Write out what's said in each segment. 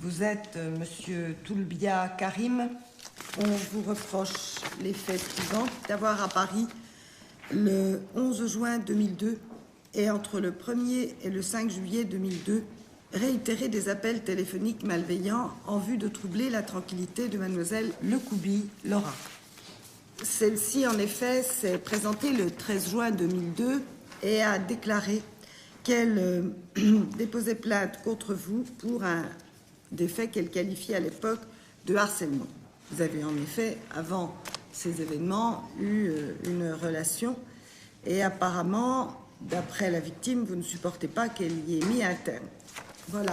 Vous êtes Monsieur Toulbia Karim. On vous reproche les faits suivants: d'avoir à Paris le 11 juin 2002 et entre le 1er et le 5 juillet 2002 réitéré des appels téléphoniques malveillants en vue de troubler la tranquillité de mademoiselle Lecouby Laura. Celle-ci, en effet, s'est présentée le 13 juin 2002 et a déclaré qu'elle déposait plainte contre vous pour des faits qu'elle qualifiait à l'époque de harcèlement. Vous avez en effet, avant ces événements, eu une relation et apparemment, d'après la victime, vous ne supportez pas qu'elle y ait mis un terme. Voilà.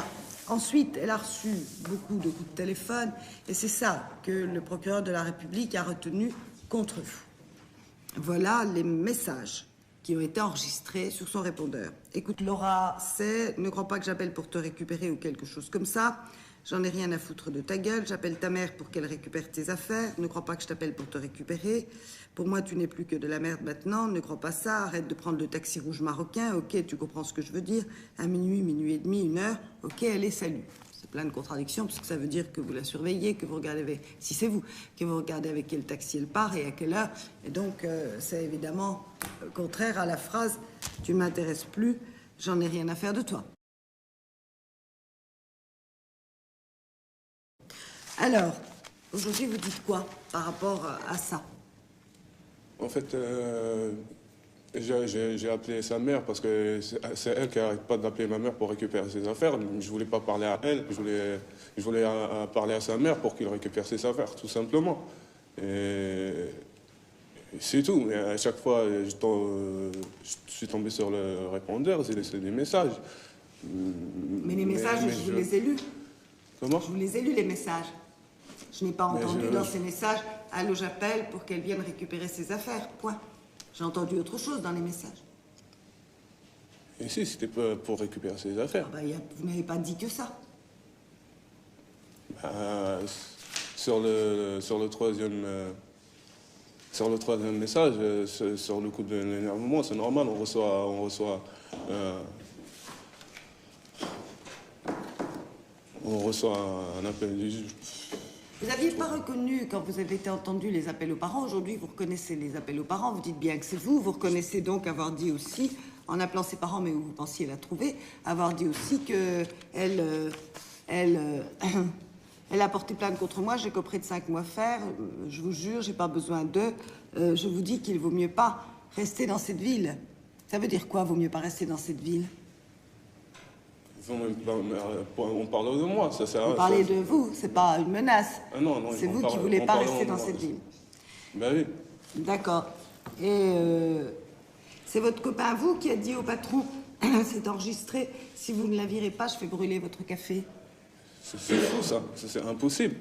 Ensuite, elle a reçu beaucoup de coups de téléphone et c'est ça que le procureur de la République a retenu contre vous. Voilà les messages qui ont été enregistrés sur son répondeur. Écoute, Laura, ne crois pas que j'appelle pour te récupérer ou quelque chose comme ça. J'en ai rien à foutre de ta gueule. J'appelle ta mère pour qu'elle récupère tes affaires. Ne crois pas que je t'appelle pour te récupérer. Pour moi, tu n'es plus que de la merde maintenant. Ne crois pas ça. Arrête de prendre le taxi rouge marocain. Ok, tu comprends ce que je veux dire. À minuit, minuit et demi, 1 heure. Ok, allez, salut. C'est plein de contradictions parce que ça veut dire que vous la surveillez, que vous regardez avec, si c'est vous, que vous regardez avec quel taxi elle part et à quelle heure. Et donc, c'est évidemment contraire à la phrase « tu m'intéresses plus, j'en ai rien à faire de toi ». Alors, aujourd'hui, vous dites quoi par rapport à ça? En fait, j'ai appelé sa mère parce que c'est elle qui n'arrête pas d'appeler ma mère pour récupérer ses affaires. Je voulais pas parler à elle, je voulais parler à sa mère pour qu'il récupère ses affaires, tout simplement. Et c'est tout. Mais à chaque fois, je suis tombé sur le répondeur, j'ai laissé des messages. Mais les messages, je vous les ai lus. Comment? Je vous les ai lus, les messages. Je n'ai pas entendu dans ces messages « Allô, j'appelle pour qu'elle vienne récupérer ses affaires », point. J'ai entendu autre chose dans les messages. Et si, c'était pas pour récupérer ses affaires. Ah bah, vous n'avez pas dit que ça. Bah, sur le troisième message, sur le coup de l'énervement, c'est normal, on reçoit un appel du juge. Vous n'aviez pas reconnu, quand vous avez été entendu, les appels aux parents. Aujourd'hui, vous reconnaissez les appels aux parents. Vous dites bien que c'est vous. Vous reconnaissez donc avoir dit aussi, en appelant ses parents, mais où vous pensiez la trouver, avoir dit aussi qu'elle elle a porté plainte contre moi. J'ai qu'auprès de 5 mois faire. Je vous jure, j'ai pas besoin d'eux. Je vous dis qu'il vaut mieux pas rester dans cette ville. Ça veut dire quoi, vaut mieux pas rester dans cette ville? On parle de moi, ça sert à rien. Vous parlez de vous, c'est pas une menace. Ah non, c'est vous qui voulez pas rester dans cette ville. Ben oui. D'accord. Et c'est votre copain, vous, qui a dit au patron, c'est enregistré, si vous ne la virez pas, je fais brûler votre café. C'est fou, ça. C'est impossible.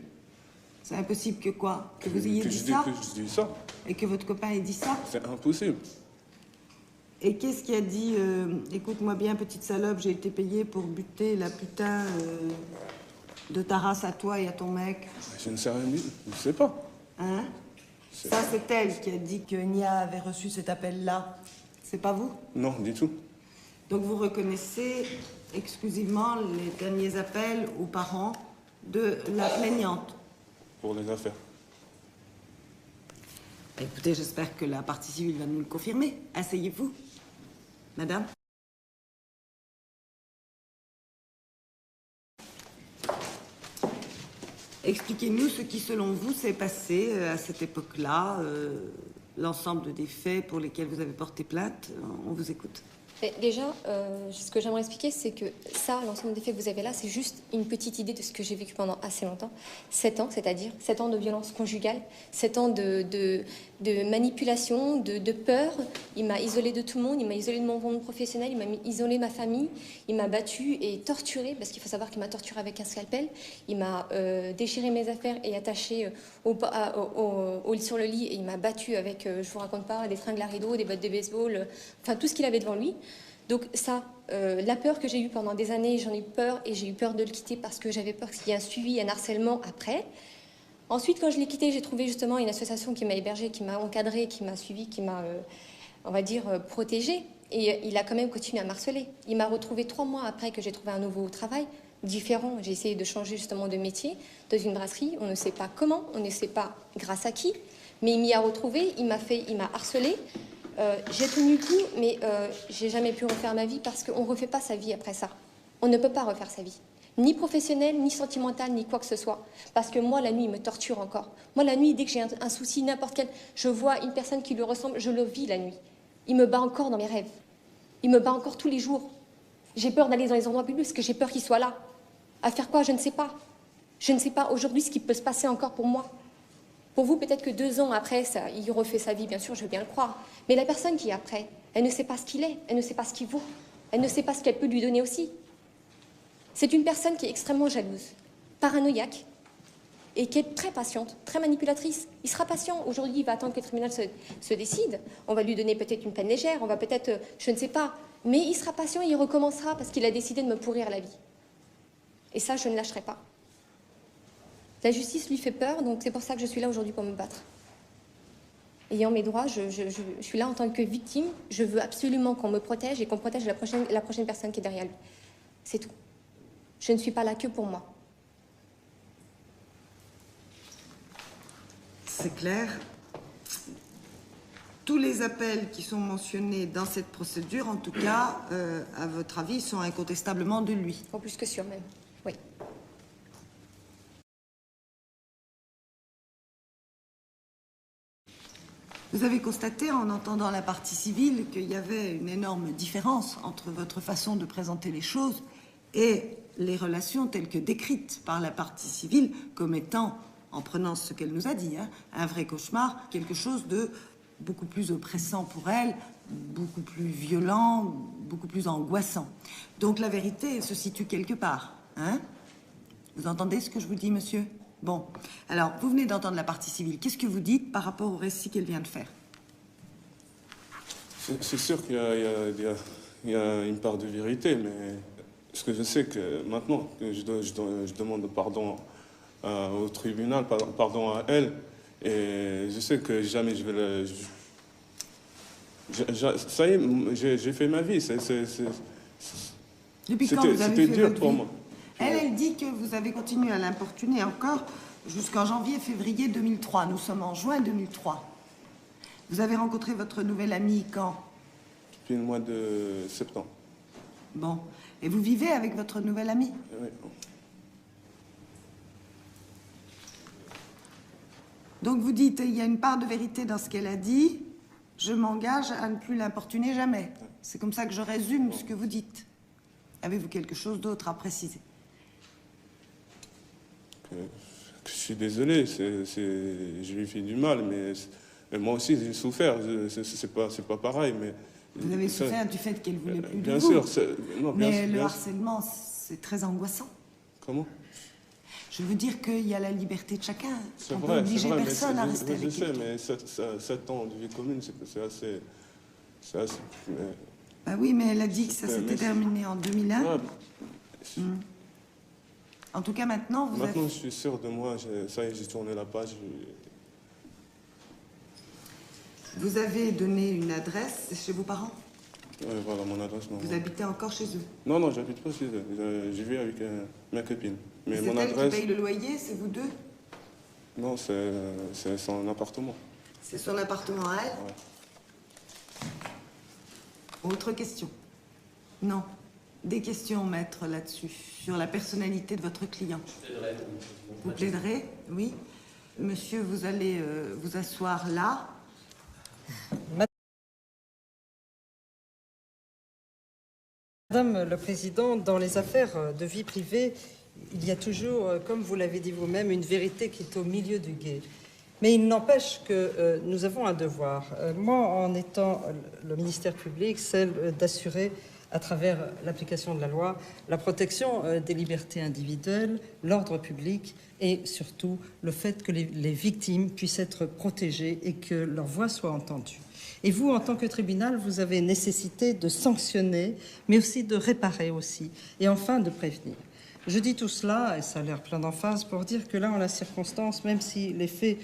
C'est impossible que quoi? Que vous ayez dit ça? Que je dis ça. Et que votre copain ait dit ça? C'est impossible. Et qu'est-ce qui a dit écoute-moi bien, petite salope, j'ai été payée pour buter la putain de ta race à toi et à ton mec. Je ne sais rien dire, je ne sais pas. Hein? Ça, c'est elle qui a dit que Nia avait reçu cet appel-là. C'est pas vous? Non, du tout. Donc vous reconnaissez exclusivement les derniers appels aux parents de la plaignante? Pour les affaires. Écoutez, j'espère que la partie civile va nous le confirmer. Asseyez-vous, madame. Expliquez-nous ce qui, selon vous, s'est passé à cette époque-là, l'ensemble des faits pour lesquels vous avez porté plainte. On vous écoute. Mais déjà, ce que j'aimerais expliquer, c'est que ça, l'ensemble des faits que vous avez là, c'est juste une petite idée de ce que j'ai vécu pendant assez longtemps. 7 ans, c'est-à-dire 7 ans de violence conjugale, 7 ans de manipulation, de peur. Il m'a isolée de tout le monde, il m'a isolée de mon monde professionnel, il m'a isolé de ma famille, il m'a battue et torturée, parce qu'il faut savoir qu'il m'a torturée avec un scalpel. Il m'a déchiré mes affaires et attaché sur le lit, et il m'a battue avec, je vous raconte pas, des tringles à rideaux, des bottes de baseball, enfin tout ce qu'il avait devant lui. Donc ça, la peur que j'ai eue pendant des années, j'en ai eu peur et j'ai eu peur de le quitter parce que j'avais peur qu'il y ait un suivi, un harcèlement après. Ensuite, quand je l'ai quitté, j'ai trouvé justement une association qui m'a hébergée, qui m'a encadrée, qui m'a suivie, qui m'a, on va dire, protégée. Et il a quand même continué à m'harceler. Il m'a retrouvée 3 mois après que j'ai trouvé un nouveau travail. différent. J'ai essayé de changer justement de métier dans une brasserie. On ne sait pas comment, on ne sait pas grâce à qui, mais il m'y a retrouvé, il m'a harcelé. J'ai tenu coup, mais j'ai jamais pu refaire ma vie parce qu'on ne refait pas sa vie après ça. On ne peut pas refaire sa vie. Ni professionnelle, ni sentimentale, ni quoi que ce soit. Parce que moi, la nuit, il me torture encore. Moi, la nuit, dès que j'ai un souci, n'importe quel, je vois une personne qui lui ressemble, je le vis la nuit. Il me bat encore dans mes rêves. Il me bat encore tous les jours. J'ai peur d'aller dans les endroits publics parce que j'ai peur qu'il soit là. À faire quoi? Je ne sais pas. Je ne sais pas aujourd'hui ce qui peut se passer encore pour moi. Pour vous, peut-être que 2 ans après, ça, il refait sa vie, bien sûr, je veux bien le croire. Mais la personne qui est après, elle ne sait pas ce qu'il est, elle ne sait pas ce qu'il vaut, elle ne sait pas ce qu'elle peut lui donner aussi. C'est une personne qui est extrêmement jalouse, paranoïaque, et qui est très patiente, très manipulatrice. Il sera patient. Aujourd'hui, il va attendre que le tribunal se décide. On va lui donner peut-être une peine légère, on va peut-être, je ne sais pas. Mais il sera patient et il recommencera parce qu'il a décidé de me pourrir la vie. Et ça, je ne lâcherai pas. La justice lui fait peur, donc c'est pour ça que je suis là aujourd'hui pour me battre. Ayant mes droits, je suis là en tant que victime. Je veux absolument qu'on me protège et qu'on protège la prochaine personne qui est derrière lui. C'est tout. Je ne suis pas là que pour moi. C'est clair. Tous les appels qui sont mentionnés dans cette procédure, en tout cas, à votre avis, sont incontestablement de lui. En plus que sûr même, oui. Vous avez constaté, en entendant la partie civile, qu'il y avait une énorme différence entre votre façon de présenter les choses et les relations telles que décrites par la partie civile comme étant, en prenant ce qu'elle nous a dit, hein, un vrai cauchemar, quelque chose de beaucoup plus oppressant pour elle, beaucoup plus violent, beaucoup plus angoissant. Donc la vérité se situe quelque part. Hein? Vous entendez ce que je vous dis, monsieur? Bon, alors, vous venez d'entendre la partie civile. Qu'est-ce que vous dites par rapport au récit qu'elle vient de faire? C'est sûr qu'il y a une part de vérité, mais ce que je sais que maintenant, que je demande pardon au tribunal, pardon à elle, et je sais que jamais je vais ça y est, j'ai fait ma vie. Depuis quand vous avez fait dur votre pour vie? moi. Elle dit que vous avez continué à l'importuner encore jusqu'en janvier-février 2003. Nous sommes en juin 2003. Vous avez rencontré votre nouvelle amie quand? Depuis le mois de septembre. Bon. Et vous vivez avec votre nouvelle amie? Oui. Donc vous dites, il y a une part de vérité dans ce qu'elle a dit, je m'engage à ne plus l'importuner jamais. C'est comme ça que je résume ce que vous dites. Avez-vous quelque chose d'autre à préciser? Je suis désolé, je lui fais du mal, mais moi aussi j'ai souffert, c'est pas pareil. Mais vous avez souffert du fait qu'elle voulait plus de bien vous. Sûr, non, mais le harcèlement, c'est très angoissant. Comment? Je veux dire qu'il y a la liberté de chacun. C'est On vrai, peut obliger vrai, personne à rester avec quelqu'un. Je sais, mais 7 ans de vie commune, c'est assez... Bah oui, mais elle a dit que ça s'était terminé en 2001. Ouais. En tout cas, maintenant, je suis sûr de moi. Ça y est, j'ai tourné la page. Vous avez donné une adresse chez vos parents? Oui, voilà, mon adresse. Vous habitez encore chez eux? Non, j'habite pas chez eux. J'y vis avec ma copine. Mais c'est elle qui paye le loyer, c'est vous deux? Non, c'est son appartement. C'est son appartement à elle? Ouais. Autre question? Non. Des questions, maître, là-dessus, sur la personnalité de votre client. Vous plaiderez? Oui. Monsieur, vous allez vous asseoir là. Madame la Présidente, dans les affaires de vie privée, il y a toujours, comme vous l'avez dit vous-même, une vérité qui est au milieu du gué. Mais il n'empêche que nous avons un devoir. Moi, en étant le ministère public, celle d'assurer, à travers l'application de la loi, la protection des libertés individuelles, l'ordre public et surtout le fait que les victimes puissent être protégées et que leur voix soit entendue. Et vous, en tant que tribunal, vous avez nécessité de sanctionner, mais aussi de réparer aussi, et enfin de prévenir. Je dis tout cela, et ça a l'air plein d'emphase, pour dire que là, en la circonstance, même si les faits,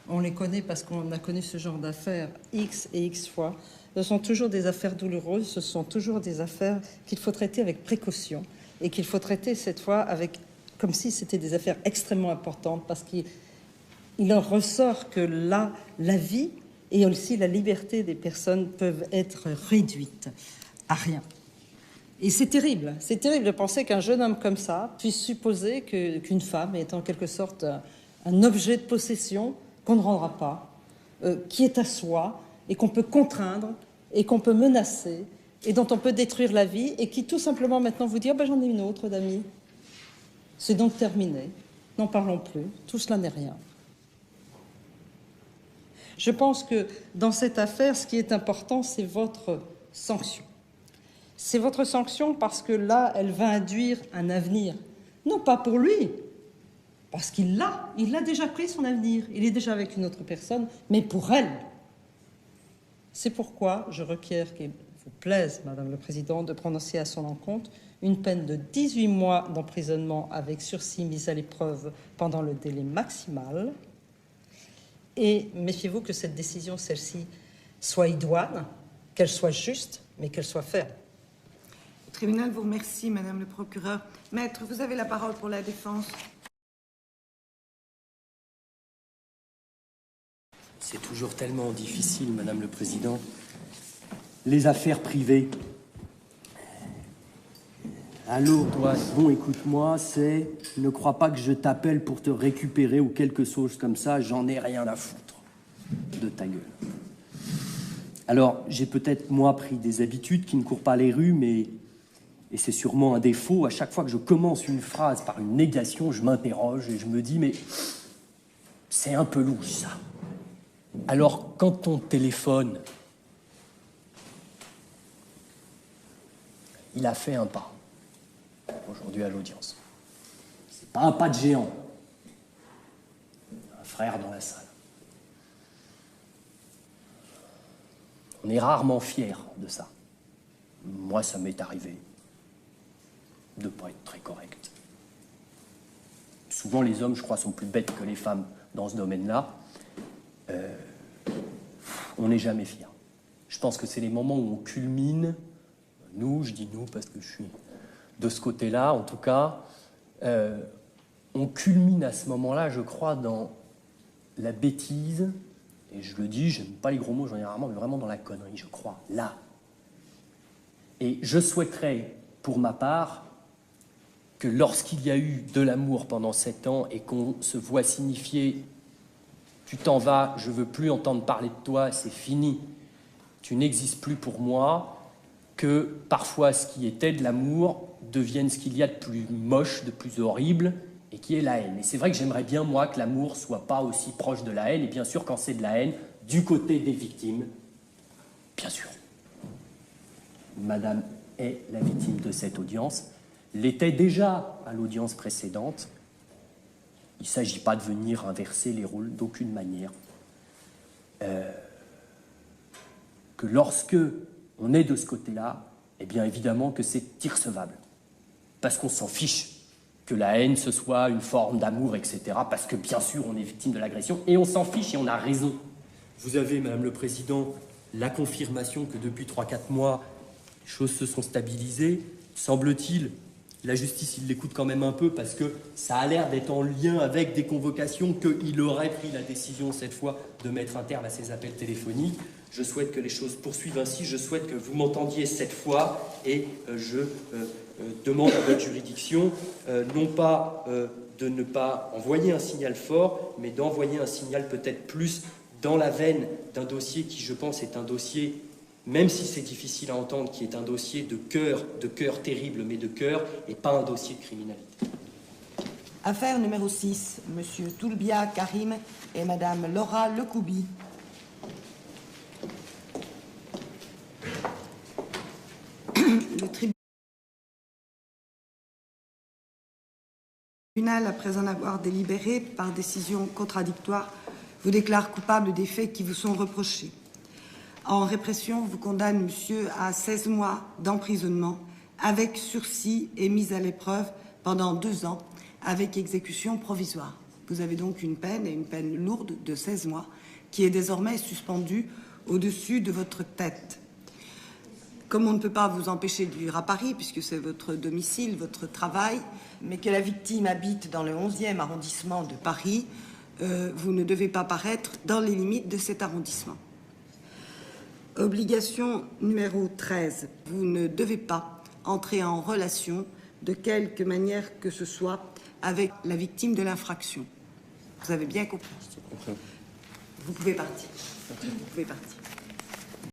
on les connaît parce qu'on a connu ce genre d'affaires X et X fois, ce sont toujours des affaires douloureuses, ce sont toujours des affaires qu'il faut traiter avec précaution, et qu'il faut traiter cette fois avec, comme si c'était des affaires extrêmement importantes, parce qu'il en ressort que là, la vie et aussi la liberté des personnes peuvent être réduites à rien. Et c'est terrible de penser qu'un jeune homme comme ça puisse supposer qu'une femme est en quelque sorte un objet de possession qu'on ne rendra pas, qui est à soi et qu'on peut contraindre et qu'on peut menacer et dont on peut détruire la vie et qui tout simplement maintenant vous dire j'en ai une autre d'amis. C'est donc terminé, n'en parlons plus, tout cela n'est rien. Je pense que dans cette affaire, ce qui est important, c'est votre sanction. C'est votre sanction parce que là, elle va induire un avenir. Non pas pour lui, parce qu'il l'a déjà pris son avenir. Il est déjà avec une autre personne, mais pour elle. C'est pourquoi je requiers qu'il vous plaise, Madame le Président, de prononcer à son encontre une peine de 18 mois d'emprisonnement avec sursis mis à l'épreuve pendant le délai maximal. Et méfiez-vous que cette décision, celle-ci, soit idoine, qu'elle soit juste, mais qu'elle soit ferme. Le tribunal vous remercie, Madame le procureur. Maître, vous avez la parole pour la défense. C'est toujours tellement difficile, Madame le Président. Les affaires privées. Allô, toi, bon, écoute-moi, c'est... Ne crois pas que je t'appelle pour te récupérer ou quelque chose comme ça, j'en ai rien à foutre de ta gueule. Alors, j'ai peut-être, moi, pris des habitudes qui ne courent pas les rues, mais... Et c'est sûrement un défaut, à chaque fois que je commence une phrase par une négation, je m'interroge et je me dis, mais... C'est un peu louche, ça. Alors, quand ton téléphone... Il a fait un pas. Aujourd'hui à l'audience. C'est pas un pas de géant. Un frère dans la salle. On est rarement fiers de ça. Moi, ça m'est arrivé de pas être très correct. Souvent, les hommes, je crois, sont plus bêtes que les femmes dans ce domaine-là. On n'est jamais fiers. Je pense que c'est les moments où on culmine. Nous, je dis nous parce que je suis de ce côté-là, en tout cas, on culmine à ce moment-là, je crois, dans la bêtise, et je le dis, j'aime pas les gros mots, j'en ai rarement, mais vraiment dans la connerie, je crois, là. Et je souhaiterais, pour ma part, que lorsqu'il y a eu de l'amour pendant 7 ans et qu'on se voit signifier « tu t'en vas, je veux plus entendre parler de toi, c'est fini, tu n'existes plus pour moi », que parfois ce qui était de l'amour devienne ce qu'il y a de plus moche, de plus horrible, et qui est la haine. Et c'est vrai que j'aimerais bien, moi, que l'amour soit pas aussi proche de la haine, et bien sûr, quand c'est de la haine, du côté des victimes, bien sûr. Madame est la victime de cette audience, l'était déjà à l'audience précédente. Il ne s'agit pas de venir inverser les rôles d'aucune manière. Que lorsque on est de ce côté-là, eh bien évidemment que c'est irrecevable. Parce qu'on s'en fiche que la haine, ce soit une forme d'amour, etc. Parce que bien sûr, on est victime de l'agression et on s'en fiche et on a raison. Vous avez, Madame le Président, la confirmation que depuis 3-4 mois, les choses se sont stabilisées. Semble-t-il, la justice, il l'écoute quand même un peu parce que ça a l'air d'être en lien avec des convocations qu'il aurait pris la décision cette fois de mettre un terme à ces appels téléphoniques. Je souhaite que les choses poursuivent ainsi, je souhaite que vous m'entendiez cette fois et je demande à votre juridiction non pas de ne pas envoyer un signal fort, mais d'envoyer un signal peut-être plus dans la veine d'un dossier qui, je pense, est un dossier, même si c'est difficile à entendre, qui est un dossier de cœur terrible, mais de cœur, et pas un dossier de criminalité. Affaire numéro 6, Monsieur Toulbia Karim et Madame Laura Lecoubi. Le tribunal, après en avoir délibéré par décision contradictoire, vous déclare coupable des faits qui vous sont reprochés. En répression, vous condamne monsieur à 16 mois d'emprisonnement avec sursis et mise à l'épreuve pendant 2 ans avec exécution provisoire. Vous avez donc une peine, et une peine lourde de 16 mois, qui est désormais suspendue au-dessus de votre tête. comme on ne peut pas vous empêcher de vivre à Paris, puisque c'est votre domicile, votre travail, mais que la victime habite dans le 11e arrondissement de Paris, vous ne devez pas paraître dans les limites de cet arrondissement. Obligation numéro 13. Vous ne devez pas entrer en relation de quelque manière que ce soit avec la victime de l'infraction. Vous avez bien compris? Je comprends. Vous pouvez partir. Vous pouvez partir.